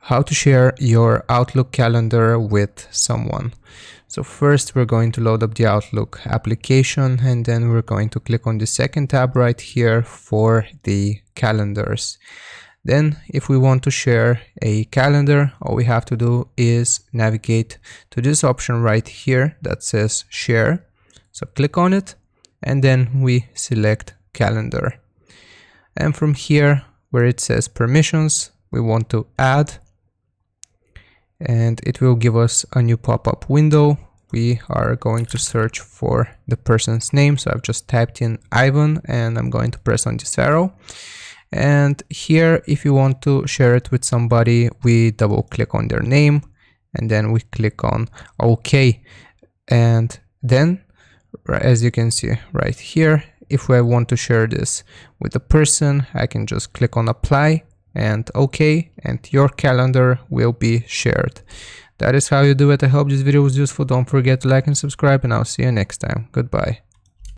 How to share your Outlook calendar with someone. So first we're going to load up the Outlook application, and then we're going to click on the second tab right here for the calendars. Then if we want to share a calendar, all we have to do is navigate to this option right here that says share. So click on it and then we select calendar. And from here where it says permissions, we want to add, and it will give us a new pop-up window. We are going to search for the person's name. So I've just typed in Ivan and I'm going to press on this arrow. And here, if you want to share it with somebody, we double click on their name and then we click on OK. And then, as you can see right here, if I want to share this with a person, I can just click on apply and OK, and your calendar will be shared. That is how you do it. I hope this video was useful. Don't forget to like and subscribe, and I'll see you next time. Goodbye.